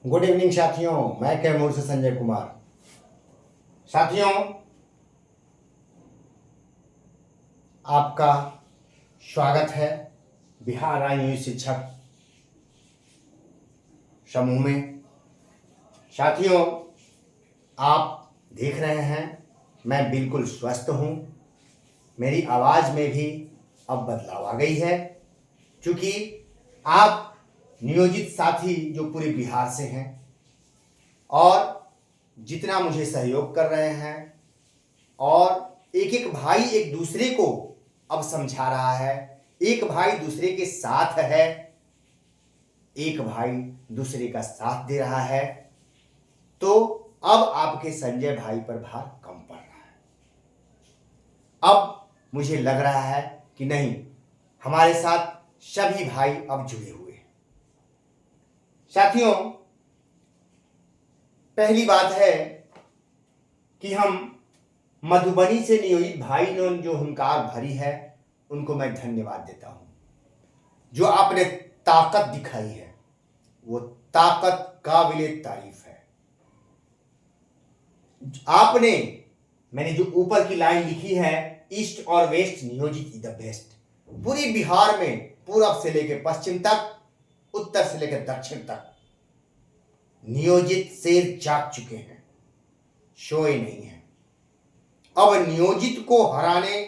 Good evening साथियों, मैं कैमूर से संजय कुमार। साथियों, आपका स्वागत है बिहार राज्य शिक्षक समूह में। साथियों, आप देख रहे हैं मैं बिल्कुल स्वस्थ हूँ। मेरी आवाज़ में भी अब बदलाव आ गई है, क्योंकि आप नियोजित साथी जो पूरे बिहार से हैं और जितना मुझे सहयोग कर रहे हैं, और एक एक भाई एक दूसरे को अब समझा रहा है, एक भाई दूसरे के साथ है, एक भाई दूसरे का साथ दे रहा है, तो अब आपके संजय भाई पर भार कम पड़ रहा है। अब मुझे लग रहा है कि नहीं, हमारे साथ सभी भाई अब जुड़े हुए हैं। साथियों, पहली बात है कि हम मधुबनी से नियोजित भाई ने जो हुंकार भरी है, उनको मैं धन्यवाद देता हूं। जो आपने ताकत दिखाई है, वो ताकत काबिले तारीफ है। मैंने जो ऊपर की लाइन लिखी है, ईस्ट और वेस्ट नियोजित इज द बेस्ट। पूरी बिहार में पूरब से लेकर पश्चिम तक, उत्तर से लेकर दक्षिण तक नियोजित शेर जाग चुके हैं, सोए नहीं है। अब नियोजित को हराने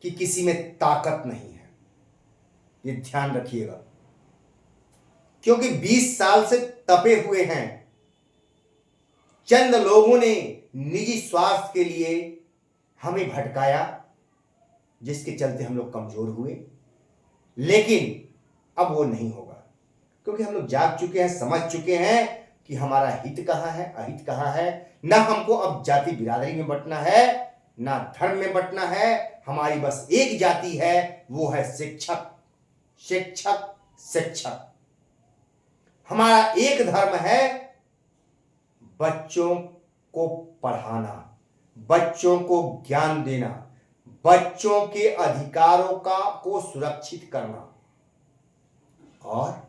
की किसी में ताकत नहीं है, ये ध्यान रखिएगा, क्योंकि 20 साल से तपे हुए हैं। चंद लोगों ने निजी स्वार्थ के लिए हमें भटकाया, जिसके चलते हम लोग कमजोर हुए। लेकिन अब वो नहीं होगा, क्योंकि हम लोग जाग चुके हैं, समझ चुके हैं कि हमारा हित कहाँ है, अहित कहाँ है। ना हमको अब जाति बिरादरी में बंटना है, ना धर्म में बंटना है। हमारी बस एक जाति है, वो है शिक्षक। शिक्षक शिक्षक हमारा एक धर्म है, बच्चों को पढ़ाना, बच्चों को ज्ञान देना, बच्चों के अधिकारों को सुरक्षित करना और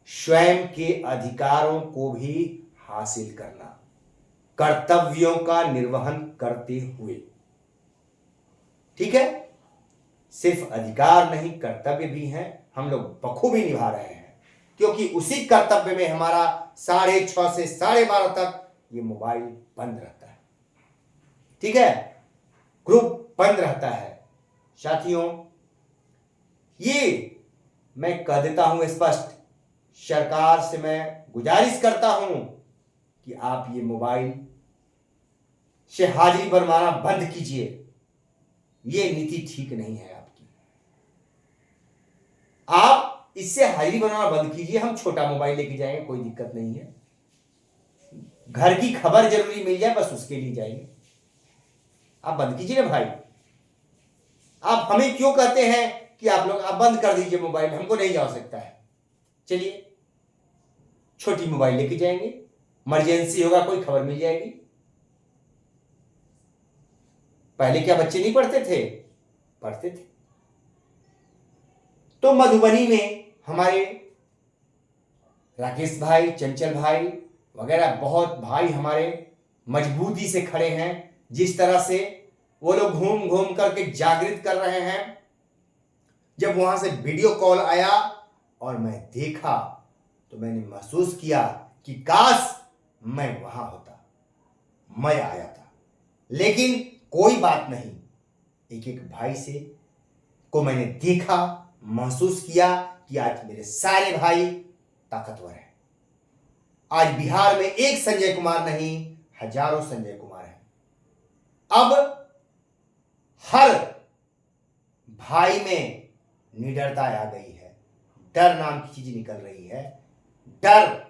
स्वयं के अधिकारों को भी हासिल करना, कर्तव्यों का निर्वहन करते हुए। ठीक है, सिर्फ अधिकार नहीं, कर्तव्य भी हैं, हम लोग बखूबी निभा रहे हैं। क्योंकि उसी कर्तव्य में हमारा 6:30 से 12:30 तक ये मोबाइल बंद रहता है। ठीक है, ग्रुप बंद रहता है। साथियों, ये मैं कह देता हूं स्पष्ट, सरकार से मैं गुजारिश करता हूं कि आप ये मोबाइल से हाजिरी बनवाना बंद कीजिए। ये नीति ठीक नहीं है आपकी। आप इससे हाजिरी बनवाना बंद कीजिए। हम छोटा मोबाइल लेके जाएंगे, कोई दिक्कत नहीं है। घर की खबर जरूरी मिल जाए, बस उसके लिए जाएंगे। आप बंद कीजिए ना भाई। आप हमें क्यों कहते हैं कि आप बंद कर दीजिए मोबाइल, हमको नहीं जा सकता है। चलिए, छोटी मोबाइल लेके जाएंगे, इमरजेंसी होगा, कोई खबर मिल जाएगी। पहले क्या बच्चे नहीं पढ़ते थे? पढ़ते थे। तो मधुबनी में हमारे राकेश भाई, चंचल भाई वगैरह बहुत भाई हमारे मजबूती से खड़े हैं। जिस तरह से वो लोग घूम घूम करके जागृत कर रहे हैं। जब वहां से वीडियो कॉल आया और मैं देखा, तो मैंने महसूस किया कि काश मैं वहां होता, मैं आया था। लेकिन कोई बात नहीं, एक एक भाई से को मैंने देखा, महसूस किया कि आज मेरे सारे भाई ताकतवर हैं। आज बिहार में एक संजय कुमार नहीं, हजारों संजय कुमार हैं। अब हर भाई में निडरता आ गई है, डर नाम की चीज निकल रही है। डर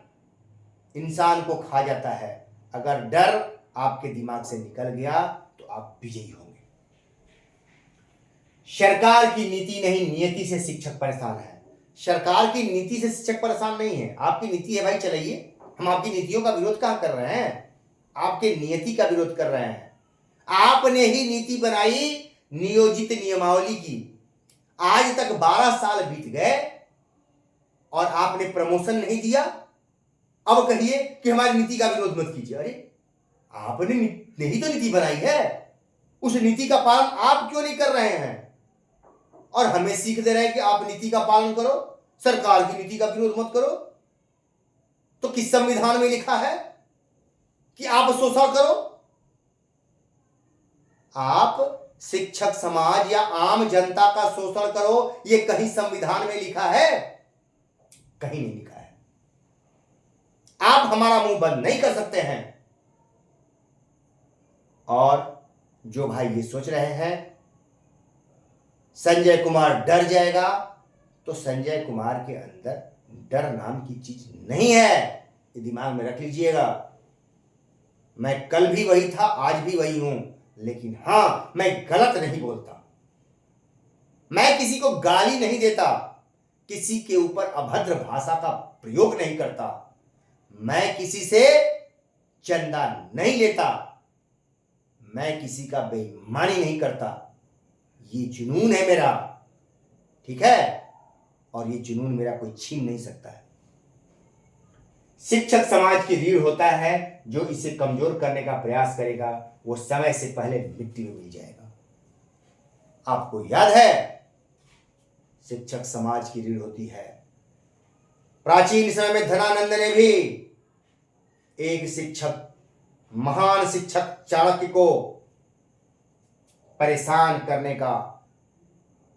इंसान को खा जाता है। अगर डर आपके दिमाग से निकल गया तो आप विजयी होंगे। सरकार की नीति नहीं, नियति से शिक्षक परेशान है। सरकार की नीति से शिक्षक परेशान नहीं है। आपकी नीति है भाई, चलाइए। हम आपकी नीतियों का विरोध कहां कर रहे हैं? आपके नियति का विरोध कर रहे हैं। आपने ही नीति बनाई नियोजित नियमावली की। आज तक 12 साल बीत गए और आपने प्रमोशन नहीं दिया। अब कहिए कि हमारी नीति का विरोध मत कीजिए। अरे आपने नहीं तो नीति बनाई है, उस नीति का पालन आप क्यों नहीं कर रहे हैं? और हमें सीख दे रहे हैं कि आप नीति का पालन करो, सरकार की नीति का विरोध मत करो। तो किस संविधान में लिखा है कि आप शोषण करो? आप शिक्षक समाज या आम जनता का शोषण करो, ये कहीं संविधान में लिखा है? कहीं नहीं लिखा है। आप हमारा मुंह बंद नहीं कर सकते हैं। और जो भाई ये सोच रहे हैं संजय कुमार डर जाएगा, तो संजय कुमार के अंदर डर नाम की चीज नहीं है, ये दिमाग में रख लीजिएगा। मैं कल भी वही था, आज भी वही हूं, लेकिन हां, मैं गलत नहीं बोलता, मैं किसी को गाली नहीं देता, किसी के ऊपर अभद्र भाषा का प्रयोग नहीं करता, मैं किसी से चंदा नहीं लेता, मैं किसी का बेईमानी नहीं करता। ये जुनून है मेरा, ठीक है? और ये जुनून मेरा कोई छीन नहीं सकता है। शिक्षक समाज की रीढ़ होता है, जो इसे कमजोर करने का प्रयास करेगा वो समय से पहले मिट्टी में मिल जाएगा। आपको याद है, शिक्षक समाज की रीढ़ होती है। प्राचीन समय में धनानंद ने भी एक शिक्षक, महान शिक्षक चाणक्य को परेशान करने का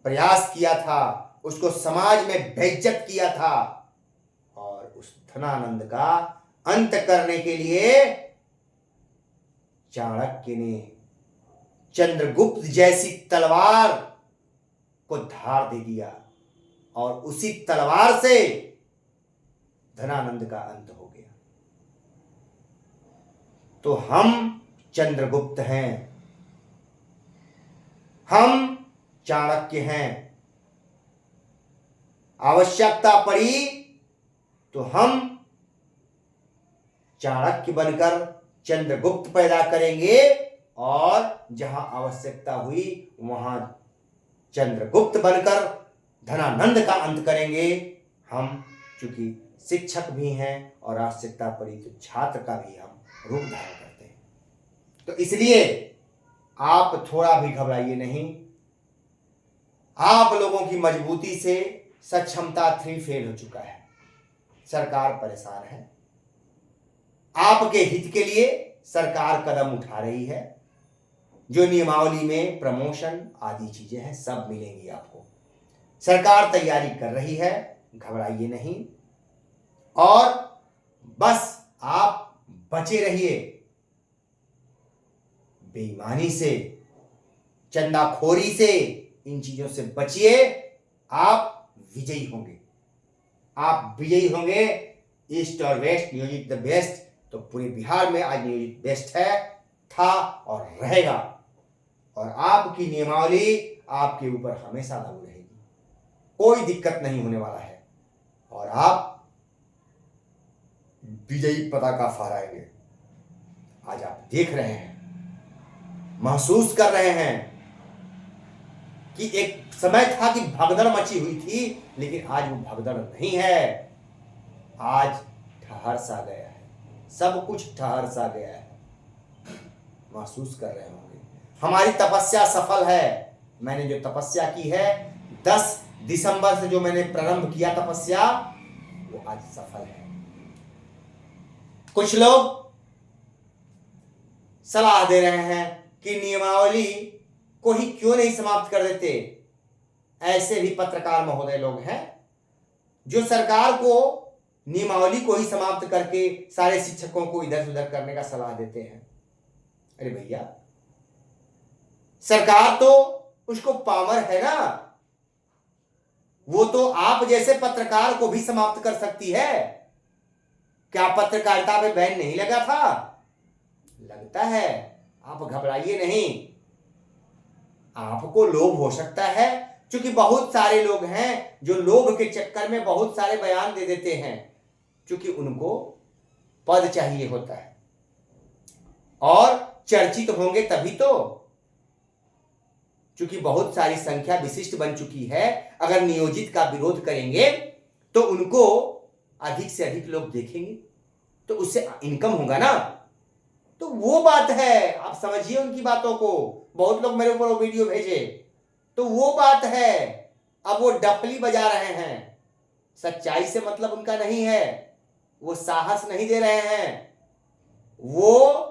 प्रयास किया था, उसको समाज में बेइज्जत किया था, और उस धनानंद का अंत करने के लिए चाणक्य ने चंद्रगुप्त जैसी तलवार को धार दे दिया, और उसी तलवार से धनानंद का अंत हो गया। तो हम चंद्रगुप्त हैं, हम चाणक्य हैं। आवश्यकता पड़ी तो हम चाणक्य बनकर चंद्रगुप्त पैदा करेंगे, और जहां आवश्यकता हुई वहां चंद्रगुप्त बनकर धनानंद का अंत करेंगे। हम चूंकि शिक्षक भी हैं और आवश्यकता पड़ी तो छात्र का भी हम रूप धारण करते हैं। तो इसलिए आप थोड़ा भी घबराइए नहीं। आप लोगों की मजबूती से सक्षमता 3 फेल हो चुका है, सरकार परेशान है। आपके हित के लिए सरकार कदम उठा रही है, जो नियमावली में प्रमोशन आदि चीजें हैं सब मिलेंगी आपको। सरकार तैयारी कर रही है, घबराइए नहीं, और बस आप बचे रहिए बेईमानी से, चंदाखोरी से, इन चीजों से बचिए। आप विजयी होंगे, आप विजयी होंगे। ईस्ट और वेस्ट नियोजित द बेस्ट, तो पूरे बिहार में आज नियोजित बेस्ट है, था और रहेगा, और आपकी नियमावली आपके ऊपर हमेशा लागू रहेगी, कोई दिक्कत नहीं होने वाला है, और आप विजयी पताका फहराएंगे। आज आप देख रहे हैं, महसूस कर रहे हैं कि एक समय था कि भगदड़ मची हुई थी, लेकिन आज वो भगदड़ नहीं है, आज ठहर सा गया है, सब कुछ ठहर सा गया है। महसूस कर रहे होंगे हमारी तपस्या सफल है। मैंने जो तपस्या की है 10 दिसंबर से, जो मैंने प्रारंभ किया तपस्या, वो आज सफल है। कुछ लोग सलाह दे रहे हैं कि नियमावली को ही क्यों नहीं समाप्त कर देते। ऐसे भी पत्रकार महोदय लोग हैं जो सरकार को नियमावली को ही समाप्त करके सारे शिक्षकों को इधर से उधर करने का सलाह देते हैं। अरे भैया, सरकार तो उसको पावर है ना, वो तो आप जैसे पत्रकार को भी समाप्त कर सकती है। क्या पत्रकारिता पे बैन नहीं लगा था? लगता है। आप घबराइए नहीं। आपको लोभ हो सकता है, क्योंकि बहुत सारे लोग हैं जो लोभ के चक्कर में बहुत सारे बयान दे देते हैं, क्योंकि उनको पद चाहिए होता है और चर्चित होंगे तभी तो। क्योंकि बहुत सारी संख्या विशिष्ट बन चुकी है, अगर नियोजित का विरोध करेंगे तो उनको अधिक से अधिक लोग देखेंगे, तो उससे इनकम होगा ना। तो वो बात है, आप समझिए उनकी बातों को। बहुत लोग मेरे ऊपर वो वीडियो भेजे, तो वो बात है। अब वो डफली बजा रहे हैं, सच्चाई से मतलब उनका नहीं है, वो साहस नहीं दे रहे हैं, वो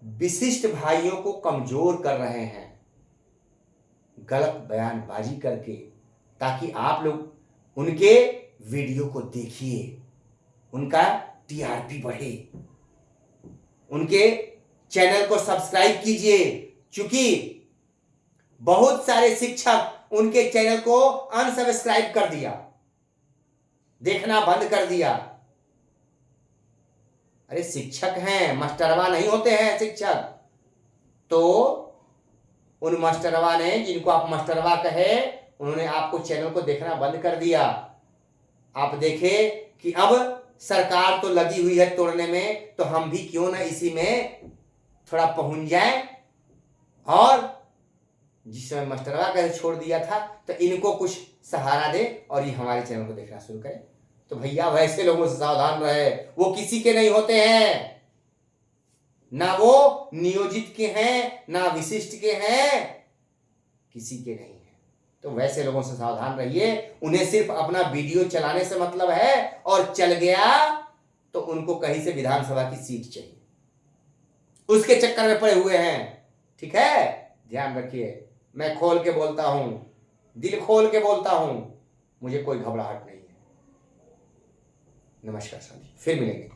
विशिष्ट भाइयों को कमजोर कर रहे हैं गलत बयानबाजी करके, ताकि आप लोग उनके वीडियो को देखिए, उनका टीआरपी बढ़े, उनके चैनल को सब्सक्राइब कीजिए। क्योंकि बहुत सारे शिक्षक उनके चैनल को अनसब्सक्राइब कर दिया, देखना बंद कर दिया। अरे शिक्षक हैं, मास्टरवा नहीं होते हैं शिक्षक। तो उन मास्टरवा ने, जिनको आप मास्टरवा कहे, उन्होंने आपको चैनल को देखना बंद कर दिया। आप देखें कि अब सरकार तो लगी हुई है तोड़ने में, तो हम भी क्यों ना इसी में थोड़ा पहुंच जाएं, और जिस समय मास्टरवा का छोड़ दिया था तो इनको कुछ सहारा दे और ये हमारे चैनल को देखना शुरू करें। तो भैया वैसे लोगों से सावधान रहे, वो किसी के नहीं होते हैं, ना वो नियोजित के हैं, ना विशिष्ट के हैं, किसी के नहीं है। तो वैसे लोगों से सावधान रहिए। उन्हें सिर्फ अपना वीडियो चलाने से मतलब है, और चल गया तो उनको कहीं से विधानसभा की सीट चाहिए, उसके चक्कर में पड़े हुए हैं। ठीक है, ध्यान रखिए। मैं खोल के बोलता हूं, दिल खोल के बोलता हूं, मुझे कोई घबराहट नहीं है। नमस्कार साथी, फिर मिलेंगे।